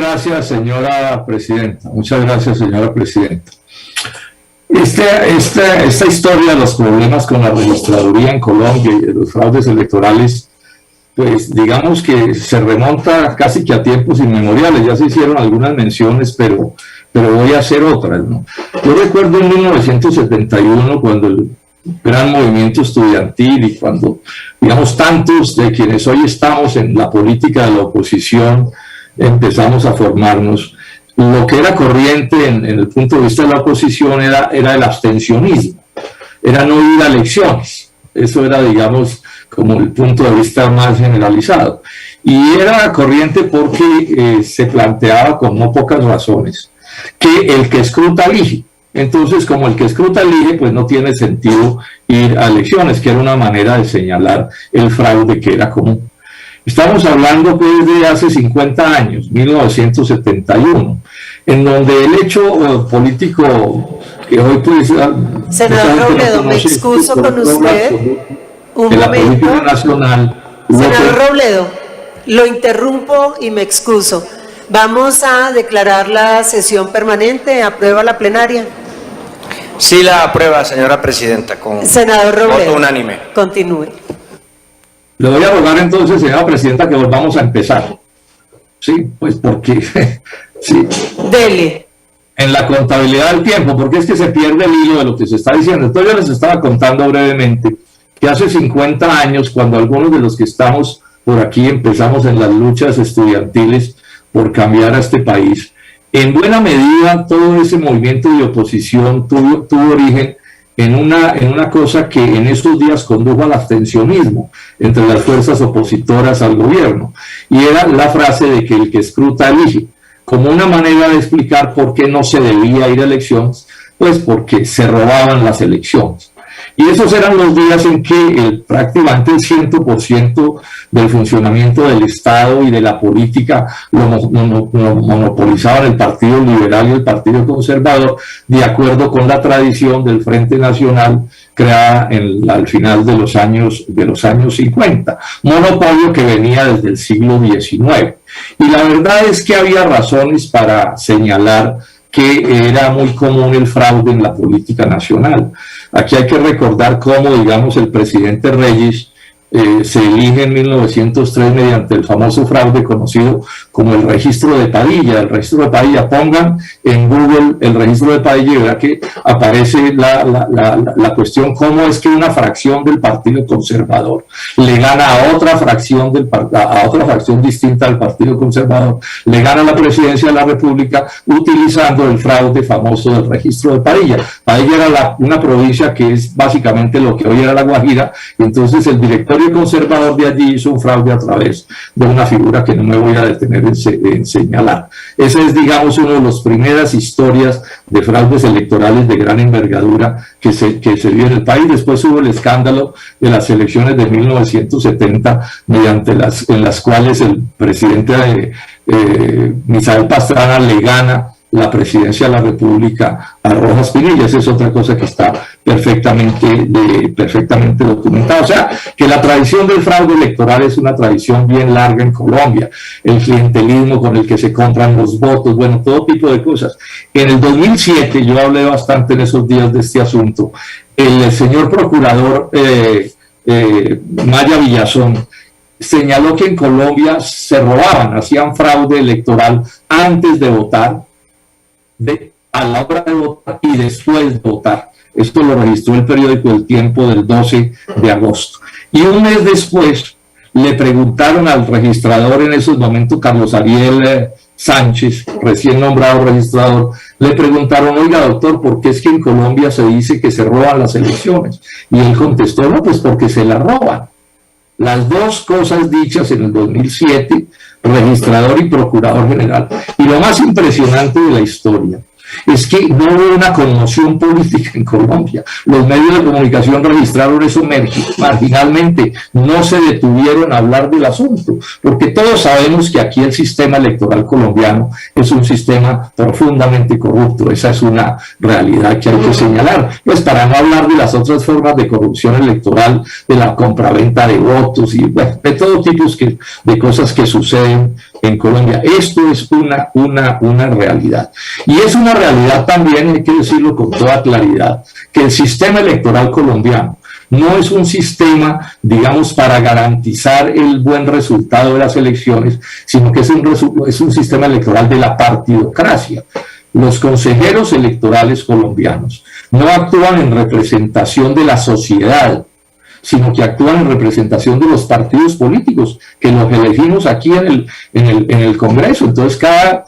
gracias, señora presidenta. Muchas gracias, señora presidenta. Esta historia de los problemas con la registraduría en Colombia y de los fraudes electorales, pues digamos que se remonta casi que a tiempos inmemoriales. Ya se hicieron algunas menciones, pero voy a hacer otras, ¿no? Yo recuerdo en 1971, cuando el gran movimiento estudiantil y cuando, digamos, tantos de quienes hoy estamos en la política de la oposición empezamos a formarnos, lo que era corriente en el punto de vista de la oposición era el abstencionismo, era no ir a elecciones. Eso era, digamos, como el punto de vista más generalizado. Y era corriente porque se planteaba con no pocas razones que el que escruta elige. Entonces, como el que escruta elige, pues no tiene sentido ir a elecciones, que era una manera de señalar el fraude que era común. Estamos hablando pues de hace 50 años, 1971, en donde el hecho político que hoy pues... Senador Robledo, me excuso con usted un de la momento. Política nacional. Senador Robledo, lo interrumpo y me excuso. Vamos a declarar la sesión permanente. ¿Aprueba la plenaria? Sí, la aprueba, señora presidenta, con Senador Robledo, voto unánime. Continúe. Le voy a rogar entonces, señora presidenta, que volvamos a empezar. Sí, pues porque... sí. Dele. En la contabilidad del tiempo, porque es que se pierde el hilo de lo que se está diciendo. Entonces yo les estaba contando brevemente que hace 50 años, cuando algunos de los que estamos por aquí empezamos en las luchas estudiantiles por cambiar a este país, en buena medida todo ese movimiento de oposición tuvo origen en una cosa que en esos días condujo al abstencionismo entre las fuerzas opositoras al gobierno, y era la frase de que el que escruta elige, como una manera de explicar por qué no se debía ir a elecciones, pues porque se robaban las elecciones. Y esos eran los días en que prácticamente el 100% del funcionamiento del Estado y de la política lo monopolizaban el Partido Liberal y el Partido Conservador, de acuerdo con la tradición del Frente Nacional creada al final de los años 50, monopolio que venía desde el siglo XIX. Y la verdad es que había razones para señalar que era muy común el fraude en la política nacional. Aquí hay que recordar cómo, digamos, el presidente Reyes se elige en 1903 mediante el famoso fraude conocido como el registro de Padilla. El registro de Padilla, pongan en Google el registro de Padilla y verá que aparece la cuestión cómo es que una fracción del Partido Conservador le gana a otra fracción distinta al Partido Conservador, le gana la presidencia de la República utilizando el fraude famoso del registro de Padilla. Padilla era una provincia que es básicamente lo que hoy era La Guajira, y entonces el directorio conservador de allí hizo un fraude a través de una figura que no me voy a detener en señalar. Esa es, digamos, una de las primeras historias de fraudes electorales de gran envergadura que se dio en el país. Después hubo el escándalo de las elecciones de 1970, en las cuales el presidente Misael Pastrana le gana la presidencia de la República a Rojas Pinilla. Esa es otra cosa que está perfectamente documentada. O sea, que la tradición del fraude electoral es una tradición bien larga en Colombia. El clientelismo con el que se compran los votos, bueno, todo tipo de cosas. En el 2007, yo hablé bastante en esos días de este asunto, el señor procurador Maya Villazón señaló que en Colombia se robaban, hacían fraude electoral antes de votar, a la hora de votar y después de votar. Esto lo registró el periódico El Tiempo del 12 de agosto. Y un mes después le preguntaron al registrador en esos momentos, Carlos Ariel Sánchez, recién nombrado registrador, le preguntaron: oiga, doctor, ¿por qué es que en Colombia se dice que se roban las elecciones? Y él contestó: no, pues porque se las roban. Las dos cosas dichas en el 2007, registrador y procurador general. Y lo más impresionante de la historia es que no hubo una conmoción política en Colombia. Los medios de comunicación registraron eso marginalmente, no se detuvieron a hablar del asunto, porque todos sabemos que aquí el sistema electoral colombiano es un sistema profundamente corrupto. Esa es una realidad que hay que señalar. Pues para no hablar de las otras formas de corrupción electoral, de la compraventa de votos y bueno, de todo tipo de cosas que suceden en Colombia. Esto es una realidad. Y es una realidad también, hay que decirlo con toda claridad, que el sistema electoral colombiano no es un sistema, digamos, para garantizar el buen resultado de las elecciones, sino que es un sistema electoral de la partidocracia. Los consejeros electorales colombianos no actúan en representación de la sociedad, sino que actúan en representación de los partidos políticos, que los elegimos aquí en el Congreso. Entonces, cada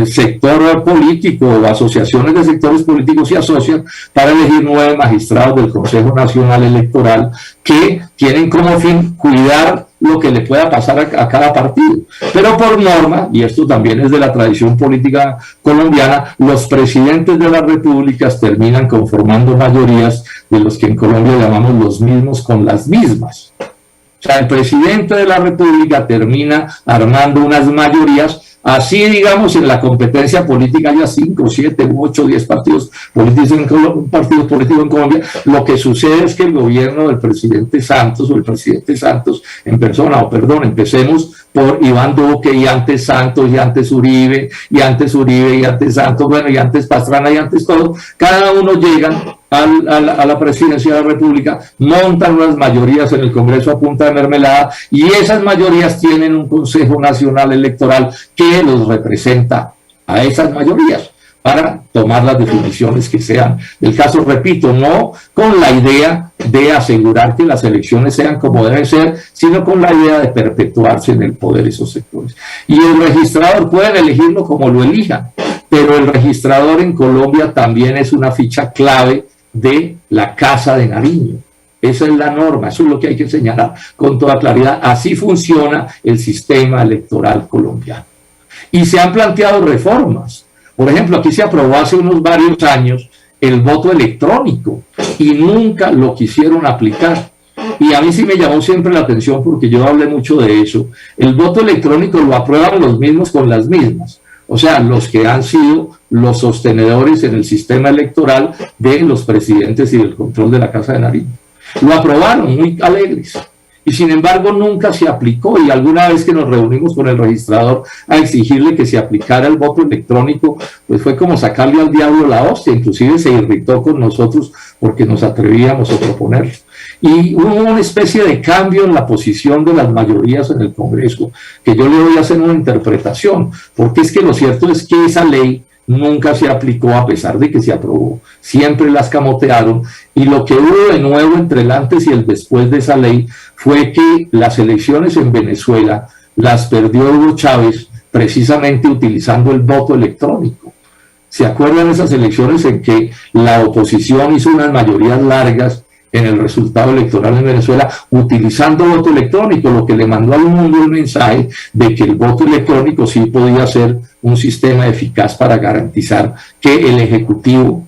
sector político o asociaciones de sectores políticos se asocian para elegir 9 magistrados del Consejo Nacional Electoral que tienen como fin cuidar lo que le pueda pasar a cada partido. Pero por norma, y esto también es de la tradición política colombiana, los presidentes de las repúblicas terminan conformando mayorías de los que en Colombia llamamos los mismos con las mismas. O sea, el presidente de la república termina armando unas mayorías. Así, digamos, en la competencia política haya 5, 7, 8, 10 partidos políticos en Colombia, lo que sucede es que el gobierno del presidente Santos, o el presidente Santos en persona, o perdón, empecemos por Iván Duque, y antes Santos, y antes Uribe, y antes Santos, bueno, y antes Pastrana, y antes todo, cada uno llega a la presidencia de la República, montan unas mayorías en el Congreso a punta de mermelada, y esas mayorías tienen un Consejo Nacional Electoral que los representa a esas mayorías para tomar las definiciones que sean del caso. Repito, no con la idea de asegurar que las elecciones sean como deben ser, sino con la idea de perpetuarse en el poder esos sectores. Y el registrador pueden elegirlo como lo elijan, pero el registrador en Colombia también es una ficha clave de la Casa de Nariño. Esa es la norma, eso es lo que hay que señalar con toda claridad. Así funciona el sistema electoral colombiano. Y se han planteado reformas. Por ejemplo, aquí se aprobó hace unos varios años el voto electrónico y nunca lo quisieron aplicar. Y a mí sí me llamó siempre la atención porque yo hablé mucho de eso. El voto electrónico lo aprueban los mismos con las mismas. O sea, los que han sido los sostenedores en el sistema electoral de los presidentes y del control de la Casa de Nariño. Lo aprobaron muy alegres. Y sin embargo nunca se aplicó, y alguna vez que nos reunimos con el registrador a exigirle que se aplicara el voto electrónico, pues fue como sacarle al diablo la hostia. Inclusive se irritó con nosotros porque nos atrevíamos a proponerlo. Y hubo una especie de cambio en la posición de las mayorías en el Congreso, que yo le voy a hacer una interpretación, porque es que lo cierto es que esa ley nunca se aplicó a pesar de que se aprobó. Siempre la escamotearon, y lo que hubo de nuevo entre el antes y el después de esa ley fue que las elecciones en Venezuela las perdió Hugo Chávez precisamente utilizando el voto electrónico. ¿Se acuerdan de esas elecciones en que la oposición hizo unas mayorías largas en el resultado electoral en Venezuela utilizando voto electrónico, lo que le mandó al mundo el mensaje de que el voto electrónico sí podía ser un sistema eficaz para garantizar que el Ejecutivo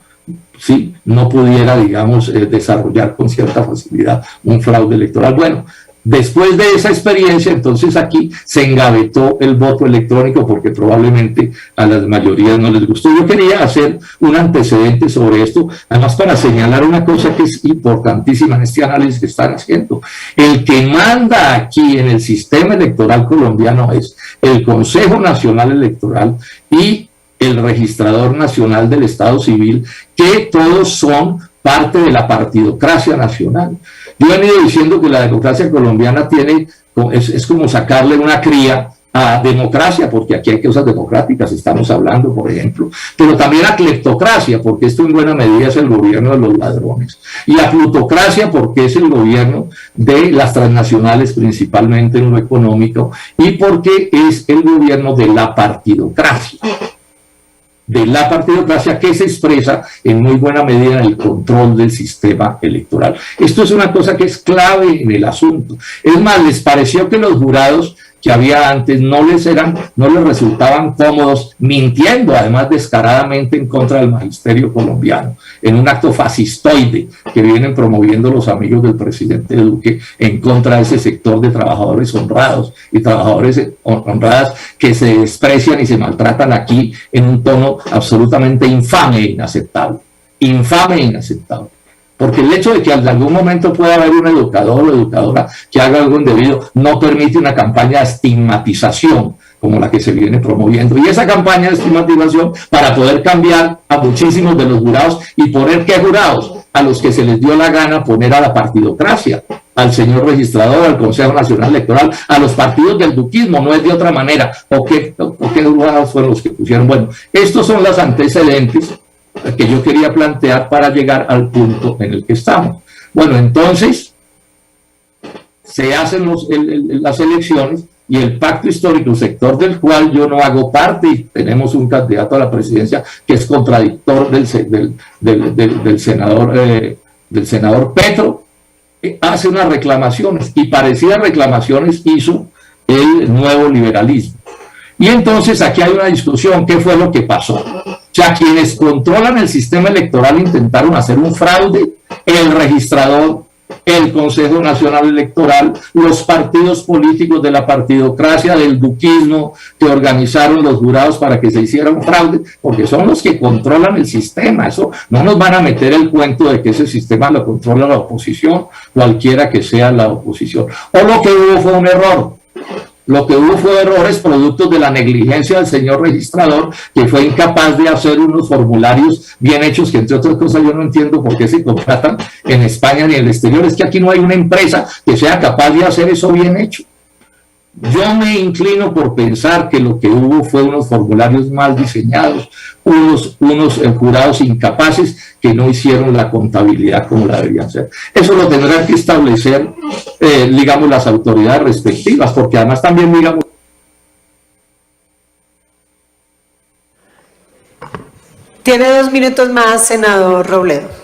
sí no pudiera, digamos, desarrollar con cierta facilidad un fraude electoral? Bueno, después de esa experiencia, entonces aquí se engavetó el voto electrónico porque probablemente a las mayorías no les gustó. Yo quería hacer un antecedente sobre esto, además para señalar una cosa que es importantísima en este análisis que están haciendo. El que manda aquí en el sistema electoral colombiano es el Consejo Nacional Electoral y el Registrador Nacional del Estado Civil, que todos son parte de la partidocracia nacional. Yo he venido diciendo que la democracia colombiana es como sacarle una cría a democracia, porque aquí hay cosas democráticas, estamos hablando, por ejemplo, pero también a cleptocracia, porque esto en buena medida es el gobierno de los ladrones, y a plutocracia, porque es el gobierno de las transnacionales, principalmente en lo económico, y porque es el gobierno de la partidocracia. Que se expresa en muy buena medida en el control del sistema electoral. Esto es una cosa que es clave en el asunto. Es más, les pareció que los jurados que había antes no les resultaban cómodos, mintiendo además descaradamente en contra del magisterio colombiano, en un acto fascistoide que vienen promoviendo los amigos del presidente Duque en contra de ese sector de trabajadores honrados y trabajadores honradas que se desprecian y se maltratan aquí en un tono absolutamente infame e inaceptable. Infame e inaceptable. Porque el hecho de que en algún momento pueda haber un educador o educadora que haga algo indebido no permite una campaña de estigmatización como la que se viene promoviendo. Y esa campaña de estigmatización para poder cambiar a muchísimos de los jurados y poner ¿qué jurados? A los que se les dio la gana poner a la partidocracia, al señor registrador, al Consejo Nacional Electoral, a los partidos del duquismo, no es de otra manera. ¿O qué jurados fueron los que pusieron? Bueno, estos son los antecedentes que yo quería plantear para llegar al punto en el que estamos. Bueno, entonces se hacen las elecciones y el pacto histórico, sector del cual yo no hago parte, y tenemos un candidato a la presidencia que es contradictor del senador Petro, hace unas reclamaciones, y parecidas reclamaciones hizo el nuevo liberalismo. Y entonces aquí hay una discusión, ¿qué fue lo que pasó? O sea, quienes controlan el sistema electoral intentaron hacer un fraude, el registrador, el Consejo Nacional Electoral, los partidos políticos de la partidocracia, del duquismo, que organizaron los jurados para que se hiciera un fraude, porque son los que controlan el sistema. Eso no nos van a meter el cuento de que ese sistema lo controla la oposición, cualquiera que sea la oposición. O lo que hubo fue un error. Lo que hubo fue errores productos de la negligencia del señor registrador, que fue incapaz de hacer unos formularios bien hechos, que entre otras cosas yo no entiendo por qué se contratan en España ni en el exterior. Es que aquí no hay una empresa que sea capaz de hacer eso bien hecho. Yo me inclino por pensar que lo que hubo fue unos formularios mal diseñados, unos jurados incapaces que no hicieron la contabilidad como la deberían hacer. Eso lo tendrán que establecer, digamos, las autoridades respectivas, porque además también, digamos... Tiene 2 minutos más, senador Robledo.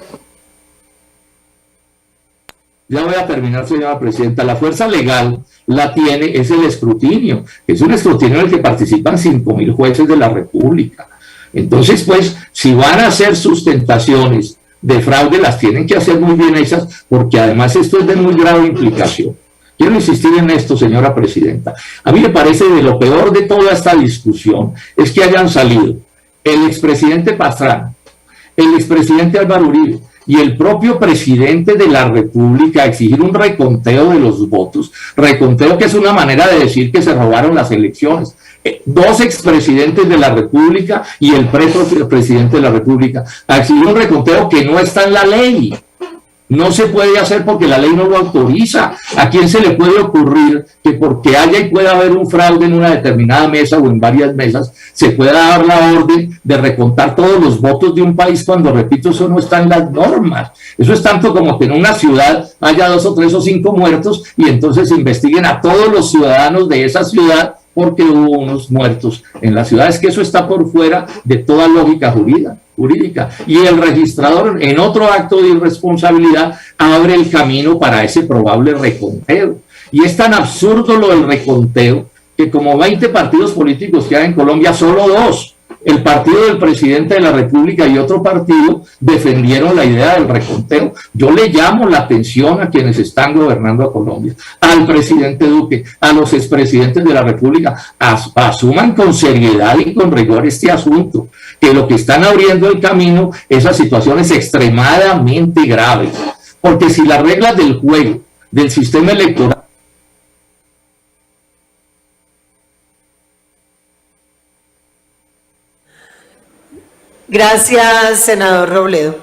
Ya voy a terminar, señora presidenta. La fuerza legal la tiene, es el escrutinio. Es un escrutinio en el que participan 5.000 jueces de la República. Entonces, pues, si van a hacer sustentaciones de fraude, las tienen que hacer muy bien hechas, porque además esto es de muy grave implicación. Quiero insistir en esto, señora presidenta. A mí me parece de lo peor de toda esta discusión es que hayan salido el expresidente Pastrana, el expresidente Álvaro Uribe y el propio presidente de la República a exigir un reconteo de los votos, reconteo que es una manera de decir que se robaron las elecciones. 2 expresidentes de la República y el presidente de la República a exigir un reconteo que no está en la ley. No se puede hacer porque la ley no lo autoriza. ¿A quién se le puede ocurrir que porque haya y pueda haber un fraude en una determinada mesa o en varias mesas, se pueda dar la orden de recontar todos los votos de un país cuando, repito, eso no está en las normas? Eso es tanto como que en una ciudad haya 2 o 3 o 5 muertos y entonces investiguen a todos los ciudadanos de esa ciudad porque hubo unos muertos en la ciudad. Es que eso está por fuera de toda lógica jurídica. Y el registrador, en otro acto de irresponsabilidad, abre el camino para ese probable reconteo. Y es tan absurdo lo del reconteo que, como 20 partidos políticos que hay en Colombia, solo 2, el partido del presidente de la República y otro partido, defendieron la idea del reconteo. Yo le llamo la atención a quienes están gobernando a Colombia, al presidente Duque, a los expresidentes de la República, asuman con seriedad y con rigor este asunto, que lo que están abriendo el camino es a situaciones extremadamente graves, porque si las reglas del juego del sistema electoral Gracias, senador Robledo.